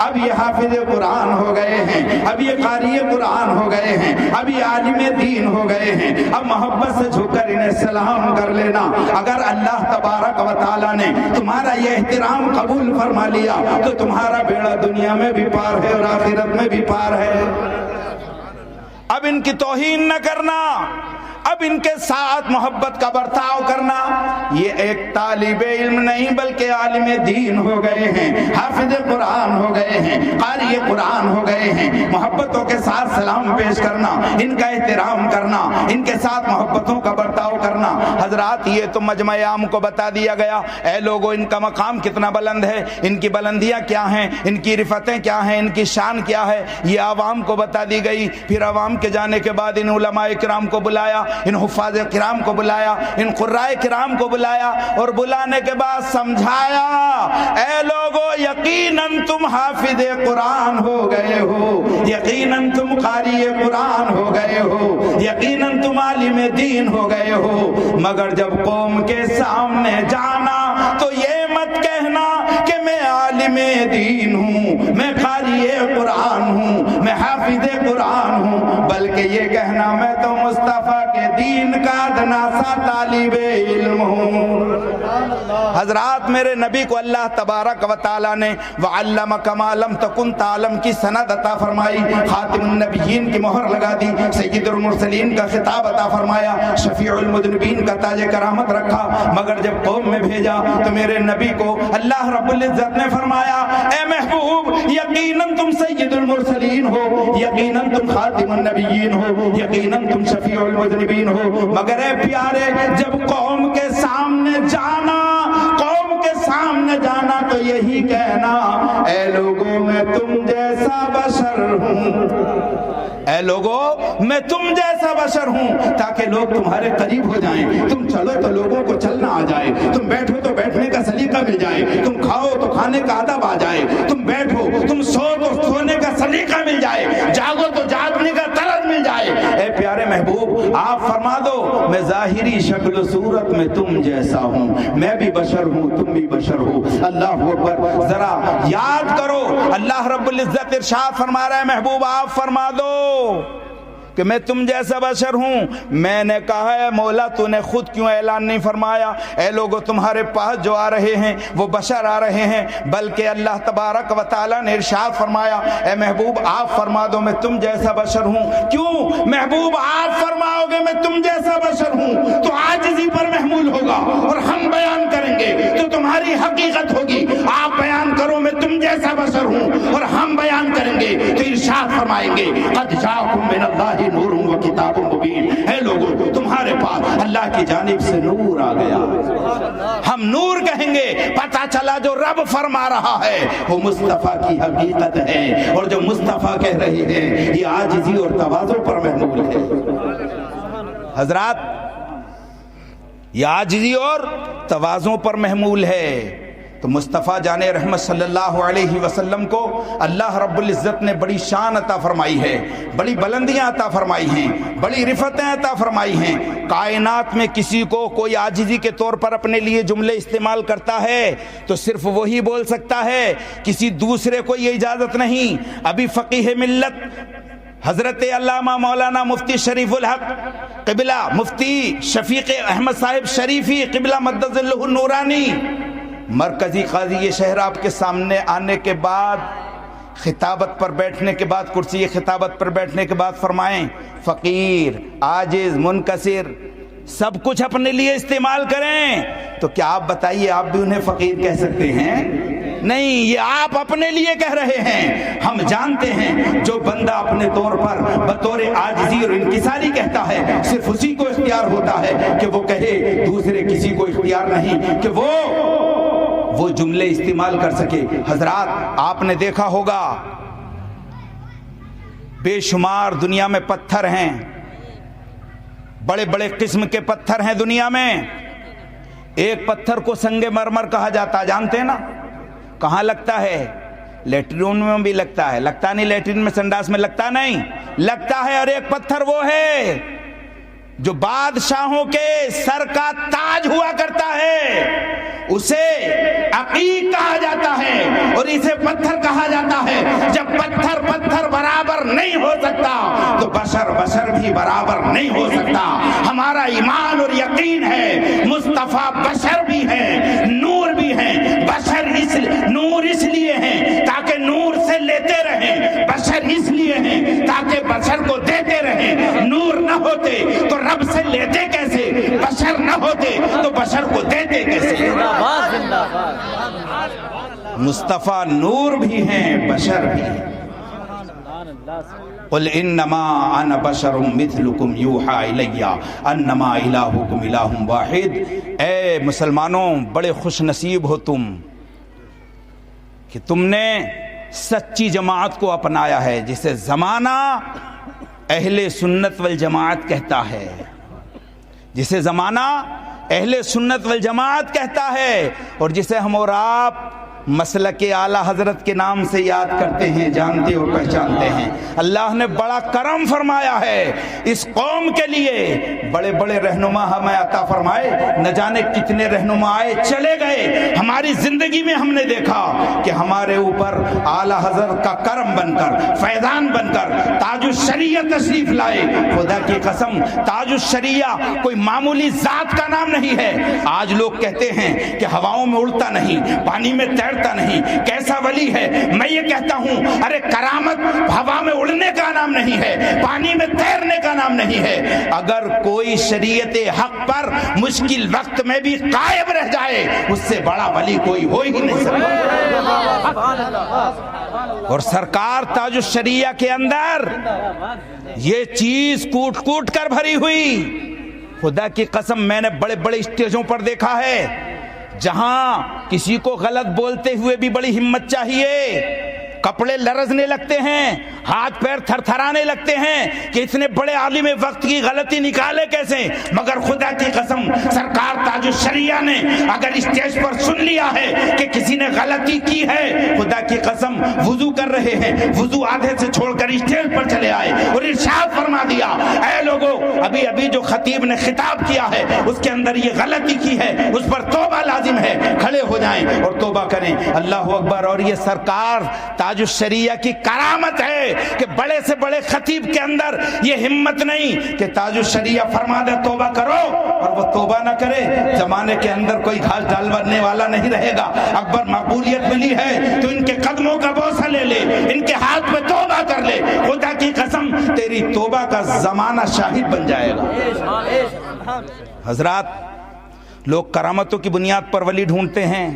اب یہ حافظ قرآن ہو گئے ہیں, اب یہ قاری قرآن ہو گئے ہیں, اب یہ عالم دین ہو گئے ہیں, اب محبت سے جھک کر انہیں سلام کر لینا. اگر اللہ تبارک و تعالیٰ نے تمہارا یہ احترام قبول فرما لیا تو تمہارا بیڑا دنیا میں بھی پار ہے اور آخرت میں بھی پار ہے. اب ان کی توہین نہ کرنا, اب ان کے ساتھ محبت کا برتاؤ کرنا، یہ ایک طالب علم نہیں بلکہ عالم دین ہو گئے ہیں، حافظ قرآن ہو گئے ہیں، قاری قرآن ہو گئے ہیں۔ محبتوں کے ساتھ سلام پیش کرنا، ان کا احترام کرنا، ان کے ساتھ محبتوں کا برتاؤ کرنا۔ حضرات یہ تو مجمع عام کو بتا دیا گیا، اے لوگوں ان کا مقام کتنا بلند ہے، ان کی بلندیاں کیا ہیں، ان کی رفتیں کیا ہیں، ان کی شان کیا ہے، یہ عوام کو بتا دی گئی۔ پھر عوام کے جانے کے بعد ان علماء کرام کو بلایا، ان حفاظ کرام کو بلایا، ان قراء کرام کو بلایا، اور بلانے کے بعد سمجھایا، اے لوگو یقیناً تم حافظ قرآن ہو گئے ہو، یقیناً تم قاری قرآن ہو گئے ہو، یقیناً تم عالم دین ہو گئے ہو، مگر جب قوم کے سامنے جانا تو یہ مت کہنا کہ میں عالم دین ہوں، میں قاری قرآن ہوں، میں حافظ قرآن ہوں، بلکہ یہ کہنا میں تو مصطفیٰ کے دین کا ادنا سا طالب علم ہوں۔ حضرات میرے نبی کو اللہ تبارک و تعالیٰ نے وَعَلَّمَكَ مَا لَمْ تَكُنْ تَعْلَمْ کی سند عطا فرمائی، خاتم النبیین کی مہر لگا دی، سید المرسلین کا خطاب عطا فرمایا، شفیع المذنبین کا تاج کرامت رکھا، مگر جب قوم میں بھیجا تو میرے نبی کو اللہ رب العزت نے فرمایا، اے محبوب یقیناً تم سید المرسلین ہو، یقیناً تم خاتم النبیین ہو، یقیناً تم شفیع المذنبین ہو، مگر اے پیارے جب قوم کے سامنے جانا، قوم کے سامنے جانا تو یہی کہنا، اے لوگوں میں تم جیسا بشر ہوں، اے لوگوں میں تم جیسا بشر ہوں، تاکہ لوگ تمہارے قریب ہو جائیں۔ تم چلو تو لوگوں کو چلنا آ جائے، تم بیٹھو تو بیٹھنے کا سلیقہ مل جائے، تم کھاؤ تو کھانے کا ادب آ جائے، تم بیٹھو تم سو تو سونے کا سلیقہ مل جائے، جاگو تو جاگنے کا طرز مل جائے۔ اے پیارے محبوب آپ فرما دو میں ظاہری شکل و صورت میں تم جیسا ہوں، میں بھی بشر ہوں تم بھی بشر ہو۔ اللہ اکبر، ذرا یاد کرو اللہ رب العزت ارشاد فرما رہا ہے، محبوب آپ فرما دو کہ میں تم جیسا بشر ہوں۔ میں نے کہا ہے مولا تو نے خود کیوں اعلان نہیں فرمایا، اے لوگوں تمہارے پاس جو آ رہے ہیں وہ بشر آ رہے ہیں، بلکہ اللہ تبارک و تعالیٰ نے ارشاد فرمایا، اے محبوب آپ فرما دو میں تم جیسا بشر ہوں۔ کیوں محبوب آپ فرماؤ گے میں تم جیسا بشر ہوں تو عاجزی پر محمول ہوگا، اور ہم بیان کریں گے تو تمہاری حقیقت ہوگی۔ آپ بیان کرو میں تم جیسا بشر ہوں اور ہم بیان کریں گے تو ارشاد فرمائیں گے قد جاءکم من اللہ نور و کتاب مبین، اے لوگوں تمہارے پاس اللہ کی جانب سے نور آ گیا۔ ہم نور کہیں گے، پتہ چلا جو رب فرما رہا ہے وہ مصطفیٰ کی حقیقت ہے، اور جو مصطفیٰ کہہ رہے ہیں یہ عاجزی اور تواضع پر محمول ہے۔ حضرات یہ عاجزی اور تواضع پر محمول ہے۔ تو مصطفیٰ جان رحمت صلی اللہ علیہ وسلم کو اللہ رب العزت نے بڑی شان عطا فرمائی ہے، بڑی بلندیاں عطا فرمائی ہیں، بڑی رفتیں عطا فرمائی ہیں۔ کائنات میں کسی کو کوئی عاجزی کے طور پر اپنے لیے جملے استعمال کرتا ہے تو صرف وہی بول سکتا ہے، کسی دوسرے کو یہ اجازت نہیں۔ ابھی فقیہ ملت حضرت علامہ مولانا مفتی شریف الحق قبلہ مفتی شفیق احمد صاحب شریفی قبلہ مدد اللہ النورانی مرکزی قاضی شہر آپ کے سامنے آنے کے بعد خطابت پر بیٹھنے کے بعد کرسی خطابت پر بیٹھنے کے بعد فرمائیں فقیر عاجز منکسر سب کچھ اپنے لیے استعمال کریں، تو کیا آپ بتائیے آپ بھی انہیں فقیر کہہ سکتے ہیں؟ نہیں، یہ آپ اپنے لیے کہہ رہے ہیں۔ ہم جانتے ہیں جو بندہ اپنے طور پر بطور عاجزی اور انکساری کہتا ہے صرف اسی کو اختیار ہوتا ہے کہ وہ کہے، دوسرے کسی کو اختیار نہیں کہ وہ جملے استعمال کر سکے۔ حضرات آپ نے دیکھا ہوگا بے شمار دنیا میں پتھر ہیں، بڑے بڑے قسم کے پتھر ہیں دنیا میں۔ ایک پتھر کو سنگ مرمر کہا جاتا ہے، جانتے ہیں نا؟ کہاں لگتا ہے؟ لیٹرین میں بھی لگتا ہے، لگتا نہیں لیٹرین میں سنڈاس میں لگتا نہیں، لگتا ہے۔ اور ایک پتھر وہ ہے جو بادشاہوں کے سر کا تاج ہوا کرتا ہے، اسے عقیق کہا جاتا ہے، اور اسے پتھر کہا جاتا ہے۔ جب پتھر برابر نہیں ہو سکتا تو بشر بھی برابر نہیں ہو سکتا۔ ہمارا ایمان اور یقین ہے مصطفیٰ بشر بھی ہیں، نور بھی ہیں۔ بشر نور اس لیے ہیں تاکہ نور سے لیتے رہیں، بشر اس لیے ہیں تاکہ بشر کو دیتے رہیں. نور نہ ہوتے تو رب سے لیتے کیسے؟ بشر نہ ہوتے تو بشر کو دیتے کیسے؟ مصطفیٰ نور بھی ہیں، بشر بھی ہیں. قل انما انا بشر مثلکم یوحی الی انما الہکم الہ واحد. اے مسلمانوں، بڑے خوش نصیب ہو تم کہ تم نے سچی جماعت کو اپنایا ہے، جسے زمانہ اہل سنت والجماعت کہتا ہے، جسے زمانہ اہل سنت والجماعت کہتا ہے، اور جسے ہم اور آپ مسلک اعلیٰ حضرت کے نام سے یاد کرتے ہیں، جانتے اور پہچانتے ہیں. اللہ نے بڑا کرم فرمایا ہے اس قوم کے لیے. بڑے بڑے رہنما ہمیں عطا فرمائے، نہ جانے کتنے رہنما آئے چلے گئے. ہماری زندگی میں ہم نے دیکھا کہ ہمارے اوپر اعلیٰ حضرت کا کرم بن کر، فیضان بن کر تاج الشریعہ تشریف لائے. خدا کی قسم تاج الشریعہ کوئی معمولی ذات کا نام نہیں ہے. آج لوگ کہتے ہیں کہ ہواؤں میں اڑتا نہیں، پانی میں تیرتا نہیں، کیسا ولی ہے. میں یہ کہتا ہوں ارے کرامت ہوا میں اڑنے کا نام نہیں ہے، پانی میں تیرنے کا نام نہیں ہے. اگر کوئی شریعت حق پر مشکل وقت میں بھی قائم رہ جائے، اس سے بڑا ولی کوئی ہو ہی نہیں سکتا. اور سرکار تاج الشریعہ کے اندر یہ چیز کوٹ کوٹ کر بھری ہوئی. خدا کی قسم میں نے بڑے بڑے اسٹیجوں پر دیکھا ہے جہاں کسی کو غلط بولتے ہوئے بھی بڑی ہمت چاہیے. کپڑے لرزنے لگتے ہیں، ہاتھ پیر تھر تھرانے لگتے ہیں کہ اتنے بڑے عالم وقت کی غلطی نکالے کیسے. مگر خدا کی قسم سرکار تاج الشریعہ نے اگر اسٹیج پر سن لیا ہے کہ کسی نے غلطی کی ہے، خدا کی قسم وضو کر رہے ہیں، وضو آدھے سے چھوڑ کر اسٹیج پر چلے آئے اور ارشاد فرما دیا اے لوگو ابھی جو خطیب نے خطاب کیا ہے اس کے اندر یہ غلطی کی ہے، اس پر توبہ لازم ہے. کھڑے ہو جائیں اور توبہ کریں. اللہ اکبر. اور یہ سرکار تاج الشریعہ کی کرامت ہے کہ بڑے سے بڑے خطیب کے اندر یہ ہمت نہیں کہ تاج الشریعہ فرما دے توبہ کرو اور وہ توبہ نہ کرے. زمانے کے اندر کوئی گھاس ڈالنے والا نہیں رہے گا. اکبر مقبولیت ملی ہے تو ان کے قدموں کا بوسہ لے لے، ان کے ہاتھ میں توبہ کر لے. خدا کی قسم تیری توبہ کا زمانہ شاہد بن جائے گا. حضرات، لوگ کرامتوں کی بنیاد پر ولی ڈھونڈتے ہیں،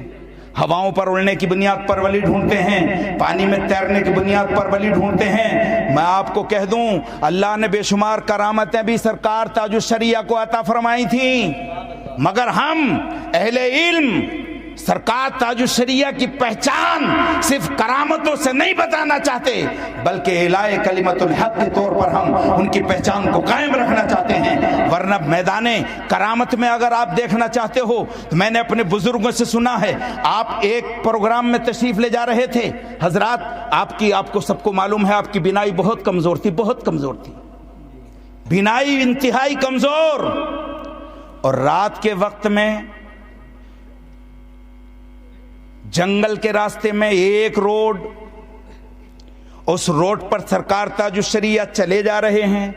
ہواؤں پر اڑنے کی بنیاد پر ولی ڈھونڈتے ہیں، پانی میں تیرنے کی بنیاد پر ولی ڈھونڈتے ہیں. میں آپ کو کہہ دوں اللہ نے بے شمار کرامتیں بھی سرکار تاج الشریعہ کو عطا فرمائی تھیں، مگر ہم اہل علم سرکار تاج الشریعہ کی پہچان صرف کرامتوں سے نہیں بتانا چاہتے، بلکہ اعلاء کلمت الحق کے طور پر ہم ان کی پہچان کو قائم رکھنا چاہتے ہیں. ورنہ میدان کرامت میں اگر آپ دیکھنا چاہتے ہو تو میں نے اپنے بزرگوں سے سنا ہے، آپ ایک پروگرام میں تشریف لے جا رہے تھے. حضرات آپ کو سب کو معلوم ہے آپ کی بینائی بہت کمزور تھی، بہت کمزور تھی، بینائی انتہائی کمزور. اور رات کے وقت میں جنگل کے راستے میں ایک روڈ، اس روڈ پر سرکار تاج الشریعہ چلے جا رہے ہیں.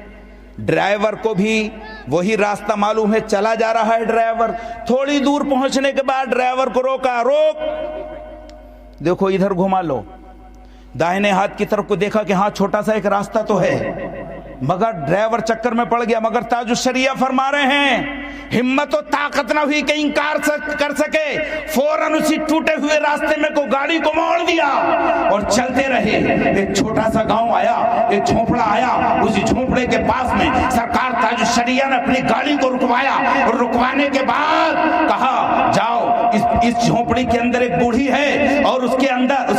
ڈرائیور کو بھی وہی راستہ معلوم ہے، چلا جا رہا ہے ڈرائیور. تھوڑی دور پہنچنے کے بعد ڈرائیور کو روکا، روک دیکھو ادھر گھما لو. دائیں ہاتھ کی طرف کو دیکھا کہ ہاں چھوٹا سا ایک راستہ تو ہے، مگر ڈرائیور چکر میں پڑ گیا. مگر تاج الشریعہ فرما رہے ہیں ہمت و طاقت نہ ہوئی کہ انکار کر سکے، فوراً اسی ٹوٹے ہوئے راستے میں کو گاڑی کو موڑ دیا اور چلتے رہے. ایک چھوٹا سا گاؤں آیا، ایک جھونپڑا آیا. اسی جھونپڑے کے پاس میں سرکار تاج الشریعہ نے اپنی گاڑی کو رکوایا اور رکوانے کے بعد کہا جاؤ اس جھونپڑی کے اندر ایک بوڑھی ہے اور اس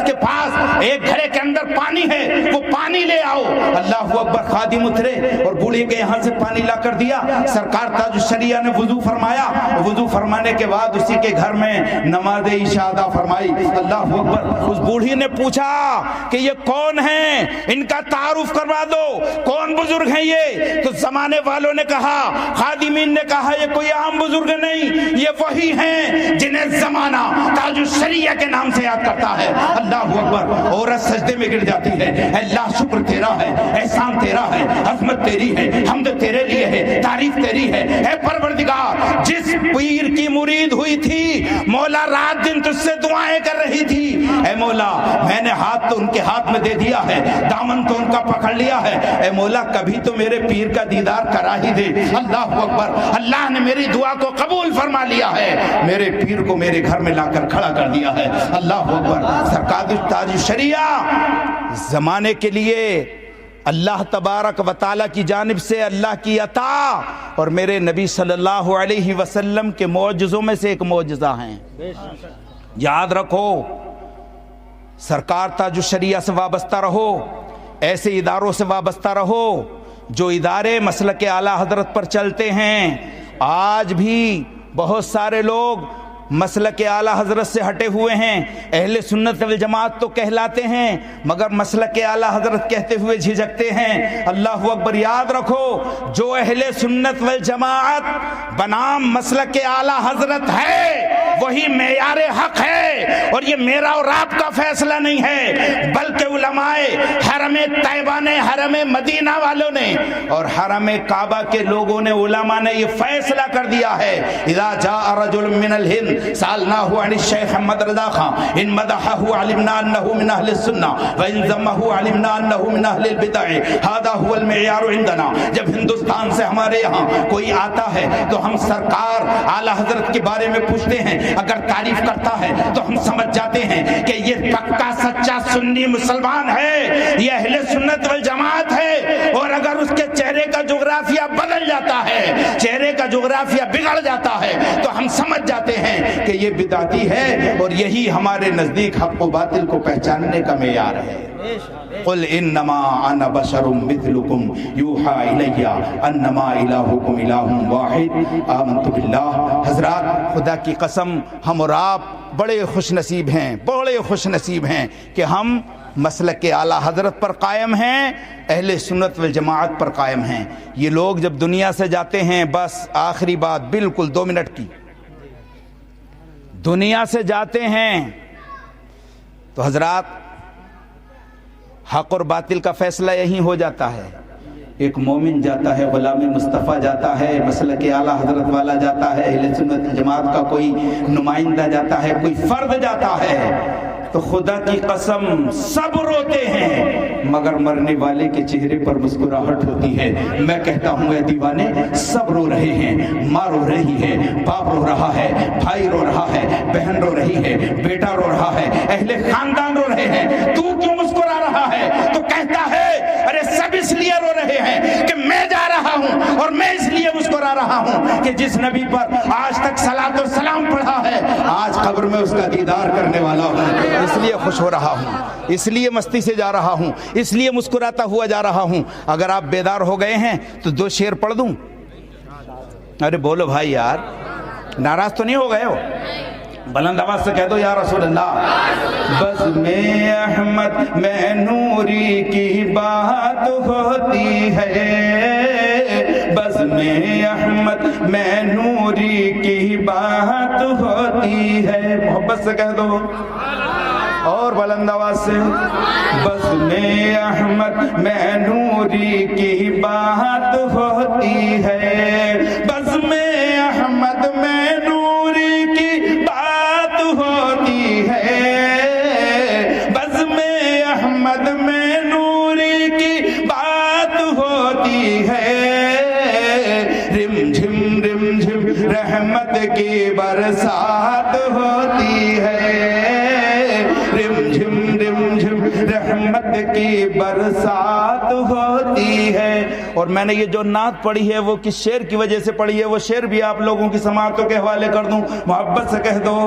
کے پاس ایک گھڑے کے اندر پانی ہے، وہ پانی لے آؤ. اللہ اکبر. خادم اترے اور بوڑھی کے یہاں سے پانی لا کر دیا. سرکار تاج الشریعہ نے وضو فرمایا، وضو فرمانے کے بعد اسی کے گھر میں نماز عشاء ادا فرمائی. اللہ اکبر. اس بوڑھی نے پوچھا کہ یہ کون ہیں، ان کا تعارف کروا دو، کون بزرگ ہیں یہ؟ تو زمانے والوں نے کہا، خادمین نے کہا یہ کوئی عام بزرگ نہیں، یہ وہی ہیں جنہیں زمانہ تاج الشریعہ کے نام سے یاد کرتا ہے. اللہ اکبر. عورت سجدے میں گر جاتی ہے، اللہ شکر تیرا ہے، احسان تیرا ہے، عظمت تیری ہے، حمد تیرے لیے ہے، تعریف تعریف تیری ہے۔ اے پروردگار، جس پیر کی مرید ہوئی تھی مولا رات دن تجھ سے دعائیں کر رہی تھی، اے مولا میں نے ہاتھ تو ان کے ہاتھ میں دے دیا ہے، دامن تو ان کا پکڑ لیا ہے، اے مولا کبھی تو میرے پیر کا دیدار کرا ہی دے۔ اللہ اکبر، اللہ نے میری دعا کو قبول فرما لیا ہے، میرے پیر کو میرے گھر میں لا کر کھڑا کر دیا ہے۔ اللہ اکبر۔ سرکار تاج شریعہ زمانے کے لیے اللہ تبارک و تعالی کی جانب سے اللہ کی عطا اور میرے نبی صلی اللہ علیہ وسلم کے معجزوں میں سے ایک معجزہ ہیں۔ یاد رکھو، سرکار تاج الشریعہ سے وابستہ رہو، ایسے اداروں سے وابستہ رہو جو ادارے مسلک اعلیٰ حضرت پر چلتے ہیں۔ آج بھی بہت سارے لوگ مسلک اعلیٰ حضرت سے ہٹے ہوئے ہیں، اہل سنت والجماعت تو کہلاتے ہیں مگر مسلک اعلیٰ حضرت کہتے ہوئے جھجکتے ہیں۔ اللہ اکبر۔ یاد رکھو، جو اہل سنت والجماعت بنام مسلک اعلیٰ حضرت ہے وہی معیار حق ہے، اور یہ میرا اور آپ کا فیصلہ نہیں ہے بلکہ علماء حرم طیبہ نے، حرم مدینہ والوں نے اور حرم کعبہ کے لوگوں نے، علماء نے یہ فیصلہ کر دیا ہے۔ اذا جاء رجل من الہند سألناه عن الشيخ محمد رضا خان ان مدحه علمنا انه من اهل السنة وان ذمه علمنا انه من اهل البدع هذا هو المعيار عندنا۔ جب ہندوستان سے ہمارے یہاں کوئی آتا ہے تو ہم سرکار اعلیٰ حضرت کے بارے میں پوچھتے ہیں، اگر تعریف کرتا ہے تو ہم سمجھ جاتے ہیں کہ یہ پکا سچا سنی مسلمان ہے، یہ اہل سنت والجماعت ہے، اور اگر اس کے چہرے کا جغرافیہ بدل جاتا ہے، چہرے کا جغرافیہ بگڑ جاتا ہے تو ہم سمجھ جاتے ہیں کہ یہ بدعتی ہے، اور یہی ہمارے نزدیک حق و باطل کو پہچاننے کا معیار ہے۔ قل انما انا بشر مثلکم یوحی الی انما الہکم الہ واحد آمنت باللہ۔ حضرات خدا کی قسم ہم اور آپ بڑے خوش نصیب ہیں، بڑے خوش نصیب ہیں کہ ہم مسلک اعلیٰ حضرت پر قائم ہیں، اہل سنت والجماعت پر قائم ہیں۔ یہ لوگ جب دنیا سے جاتے ہیں، بس آخری بات بالکل 2 منٹ کی، دنیا سے جاتے ہیں تو حضرات حق اور باطل کا فیصلہ یہی ہو جاتا ہے۔ ایک مومن جاتا ہے، غلام مصطفیٰ جاتا ہے، مسلک اعلیٰ حضرت والا جاتا ہے، اہل سنت جماعت کا کوئی نمائندہ جاتا ہے، کوئی فرد جاتا ہے، تو خدا کی قسم سب روتے ہیں مگر مرنے والے کے چہرے پر مسکراہٹ ہوتی ہے۔ میں کہتا ہوں اے دیوانے، سب رو رہے ہیں، ماں رو رہی ہے، باپ رو رہا ہے، بھائی رو رہا ہے، بہن رو رہی ہے، بیٹا رو رہا ہے، اہل خاندان رو رہے ہیں، تو کیوں مسکرا رہا ہے؟ تو کہتا ہے ارے سب اس لیے رو رہے ہیں کہ میں جا رہا ہوں، اور میں اس لیے مسکرا رہا ہوں کہ جس نبی پر آج تک صلاۃ و سلام پڑھا ہے آج قبر میں اس کا دیدار کرنے والا ہوں، اس لیے خوش ہو رہا ہوں، اس لیے مستی سے جا رہا ہوں، اس لیے مسکراتا ہوا جا رہا ہوں۔ اگر آپ بیدار ہو گئے ہیں تو 2 شعر پڑھ دوں؟ ارے بولو بھائی یار، ناراض تو نہیں ہو گئے ہو؟ بلند آواز سے کہہ دو یا رسول اللہ۔ بزم احمد میں نوری کی بات ہوتی ہے، بزم احمد میں نوری کی بات ہوتی ہے، محبت سے کہہ دو اور بلند آواز سے۔ بزم احمد میں نوری کی بات ہوتی ہے، بزم احمد میں نوری کی بات ہوتی ہے، بزم احمد میں نوری کی بات ہوتی ہے، رم جھم رحمت کی برسات ہوتی ہے، رم جھم رحمت کی برسات ہوتی ہے۔ اور میں نے یہ جو نعت پڑھی ہے وہ کس شعر کی وجہ سے پڑھی ہے، وہ شعر بھی آپ لوگوں کی سماعتوں کے حوالے کر دوں، محبت سے کہہ دو،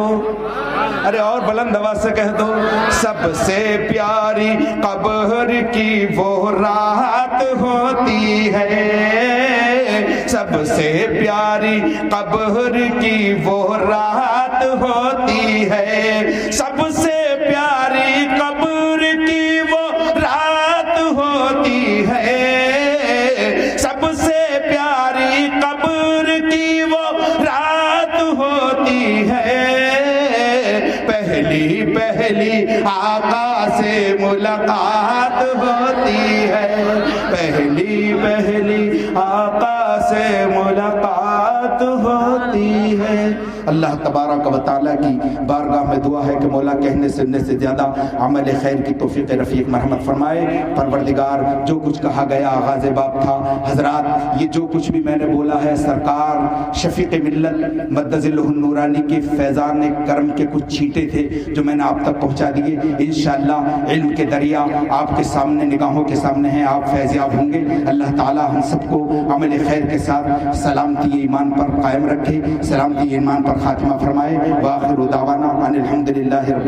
ارے اور بلند آواز سے کہہ دو۔ سب سے پیاری قبر کی وہ رات ہوتی ہے، سب سے پیاری قبر کی وہ رات ہوتی ہے، سب سے پیاری قبر کی وہ رات ہوتی ہے، سب سے پیاری قبر کی وہ رات ہوتی ہے، پہلی پہلی آقا سے ملاقات ہوتی ہے، پہلی پہلی آقا سے ملاقات ہوتی ہے۔ اللہ تبارک و تعالیٰ کی بارگاہ میں دعا ہے کہ مولا کہنے سننے سے زیادہ عمل خیر کی توفیق رفیق مرحمت فرمائے۔ پروردگار جو کچھ کہا گیا آغاز باب تھا، حضرات یہ جو کچھ بھی میں نے بولا ہے سرکار شفیق ملت مدد ذلہ النورانی کے فیضان کرم کے کچھ چھینٹے تھے جو میں نے آپ تک پہنچا دیے۔ انشاءاللہ علم کے دریا آپ کے سامنے نگاہوں کے سامنے ہیں، آپ فیضیاب ہوں گے۔ اللہ تعالی ہم سب کو عمل خیر کے ساتھ سلامتی ایمان پر قائم رکھے، سلامتی ایمان پر خاتمہ فرمائے۔ وآخر دعوانا ان الحمدللہ رب